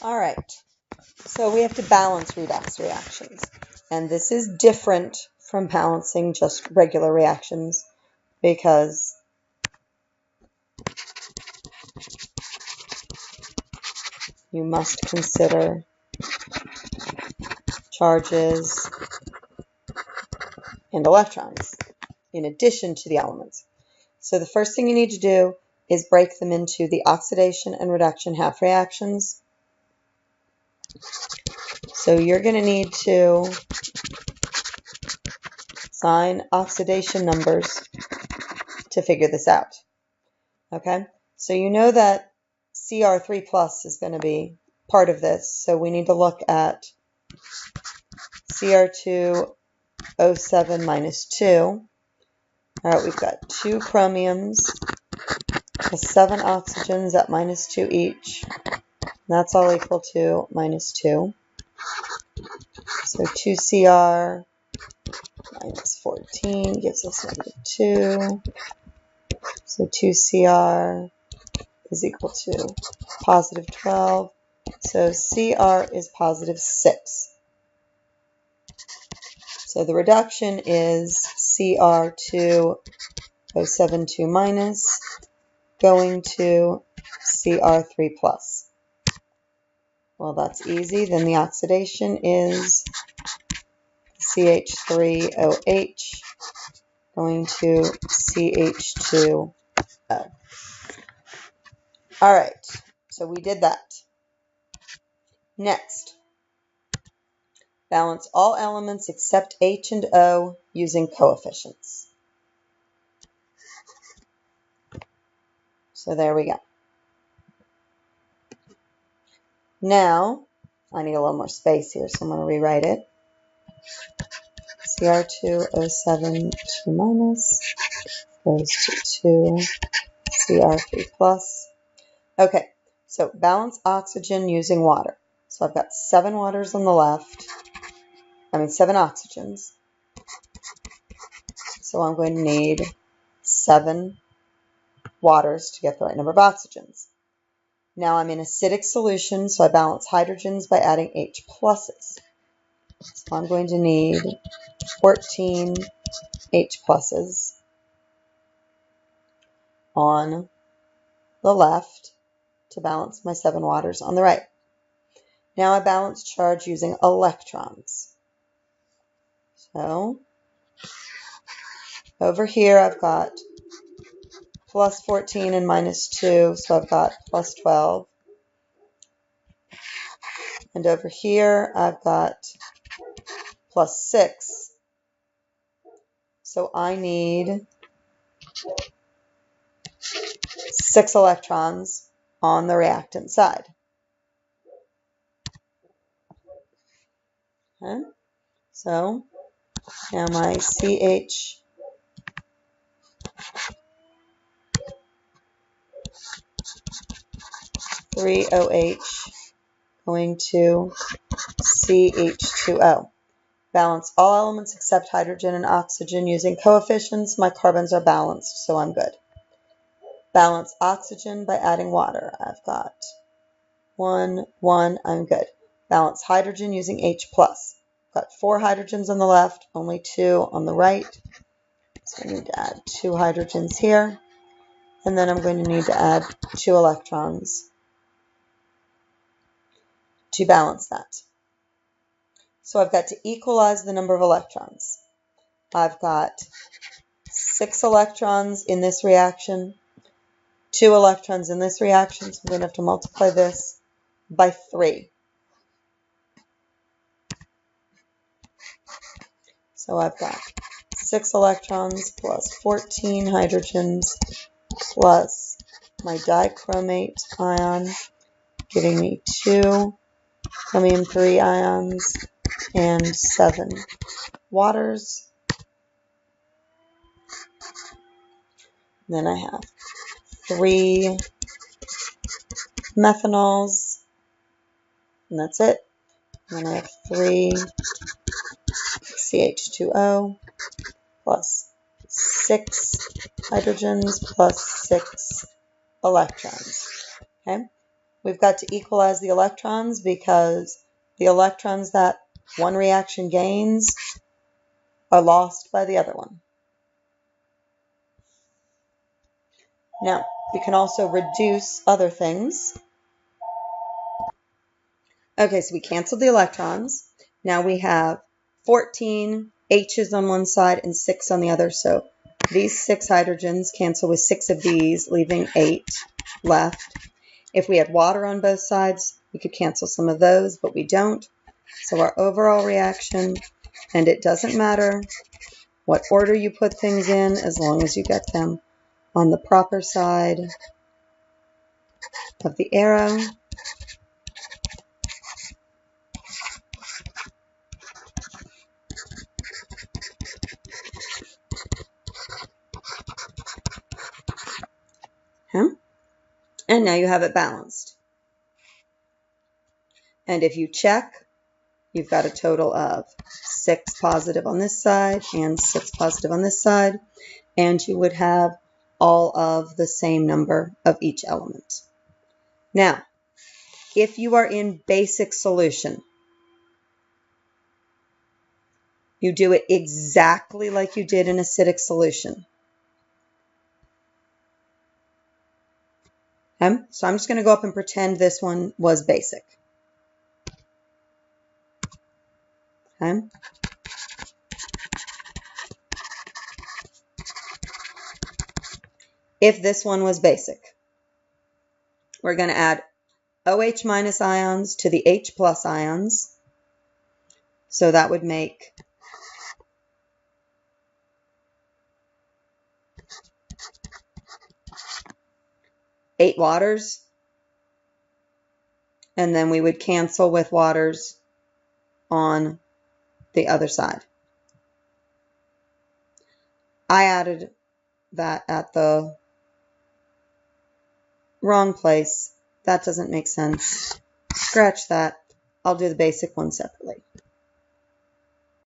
All right, so we have to balance redox reactions. And this is different from balancing just regular reactions because you must consider charges and electrons in addition to the elements. So the first thing you need to do is break them into the oxidation and reduction half reactions. So you're going to need to assign oxidation numbers to figure this out. Okay, so you know that Cr3 plus is going to be part of this, so we need to look at Cr2O7 minus 2. All right, we've got 2 chromiums plus 7 oxygens at minus 2 each. That's all equal to minus 2. So 2Cr minus 14 gives us negative 2. So 2Cr is equal to positive 12. So Cr is positive 6. So the reduction is Cr2O72 minus going to Cr3 plus. Well, that's easy. Then the oxidation is CH3OH going to CH2O. All right, so we did that. Next, balance all elements except H and O using coefficients. So there we go. Now, I need a little more space here, so I'm going to rewrite it. Cr2O7 2 minus goes to 2 Cr3 plus. Okay, so balance oxygen using water. So I've got 7 waters on the left. 7 oxygens. So I'm going to need 7 waters to get the right number of oxygens. Now I'm in acidic solution, so I balance hydrogens by adding H pluses. So I'm going to need 14 H pluses on the left to balance my 7 waters on the right. Now I balance charge using electrons. So over here I've got plus 14 and minus 2, so I've got plus 12. And over here I've got plus 6. So I need 6 electrons on the reactant side. Okay. So now my CH3OH going to CH2O. Balance all elements except hydrogen and oxygen using coefficients. My carbons are balanced, so I'm good. Balance oxygen by adding water. I've got 1, 1, I'm good. Balance hydrogen using H+. I've got 4 hydrogens on the left, only 2 on the right. So I need to add 2 hydrogens here. And then I'm going to need to add 2 electrons to balance that. So I've got to equalize the number of electrons. I've got 6 electrons in this reaction, 2 electrons in this reaction, so I'm going to have to multiply this by 3. So I've got 6 electrons plus 14 hydrogens plus my dichromate ion, giving me 2 chromium 3 ions and 7 waters. Then I have 3 methanols, and that's it. And then I have 3 CH2O plus 6 hydrogens plus 6 electrons. Okay. we've got to equalize the electrons because the electrons that one reaction gains are lost by the other one. Now, we can also reduce other things. Okay, so we canceled the electrons. Now we have 14 H's on one side and 6 on the other. So these 6 hydrogens cancel with 6 of these, leaving 8 left. If we had water on both sides, we could cancel some of those, but we don't. So our overall reaction, and it doesn't matter what order you put things in as long as you get them on the proper side of the arrow. And now you have it balanced. And if you check, you've got a total of 6 positive on this side and 6 positive on this side, and you would have all of the same number of each element. Now, if you are in basic solution, you do it exactly like you did in acidic solution. Okay? So I'm just going to go up and pretend this one was basic. Okay? If this one was basic, we're going to add OH minus ions to the H plus ions. So that would make eight waters. And then we would cancel with waters on the other side. I added that at the wrong place. That doesn't make sense. Scratch that. I'll do the basic one separately.